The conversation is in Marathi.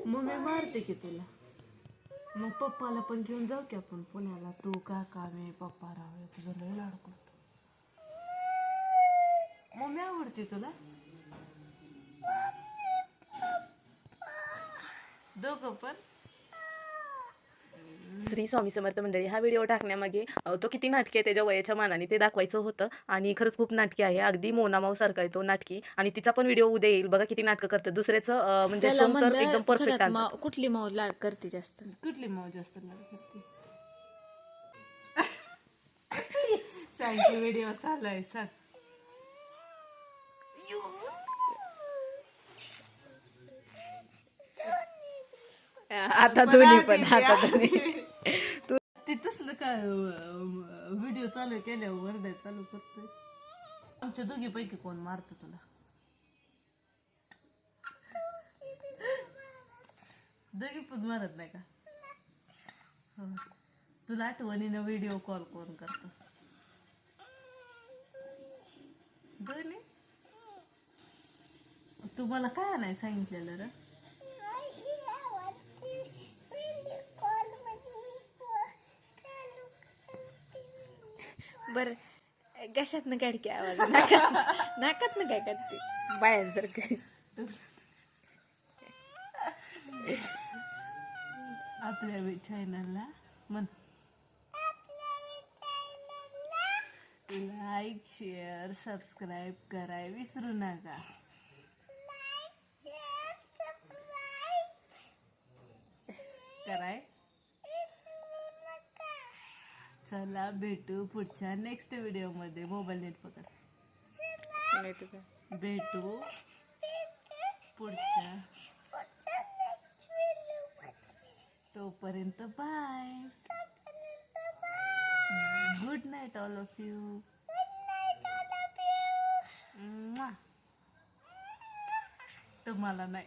मम्मी मारते की तुला. मग पप्पाला पण घेऊन जाऊ की आपण पुण्याला. तू काका मी पप्पा राहूया. तुझं लय लाड करतो. मम्मी आवडते तुला. दोघं पण. श्री स्वामी समर्थ मंडळी, हा व्हिडिओ टाकण्यामागे तो किती नाटकी आहे त्याच्या वयाच्या मानाने ते दाखवायचं होतं. आणि खरंच खूप नाटकी आहे, अगदी मोना माऊ सारखा आहे तो नाटकी. आणि तिचा पण व्हिडिओ उद्या येईल बघा, किती नाटकं करतं. दुसऱ्याचं म्हणजे त्याला सोंग तर एकदम म्हणलं परफेक्ट सगळ्यात आणतात. कुठली माऊ लाड करते जास्त? कुठली मौज असते लाड करते? सांग की व्हिडिओ चालू आहे सांग. आता दोन्ही पण, आता दोन्ही. ते तसलं काय व्हिडिओ चालू केल्यावर वरडाय चालू करतोय. आमच्या दोघीपैकी कोण मारतं तुला? दोघी पण मारत नाही का? हो. तुला आठवणीनं व्हिडिओ कॉल कोण करतो? दोन्ही. तुम्हाला काय नाही सांगितलेलं रे? बर, कशातनं काढकी आवाज? नाकात काय काढते बायांसारखं? आपल्या चॅनलला म्हण. लाईक शेअर सबस्क्राईब कराय विसरू नका. कराय. चला भेटू पुढच्या नेक्स्ट व्हिडिओ मध्ये. मोबाईल नेट पकड. भेटू पुढच्या. तोपर्यंत bye. Good night all of you. तुम्हाला नाही.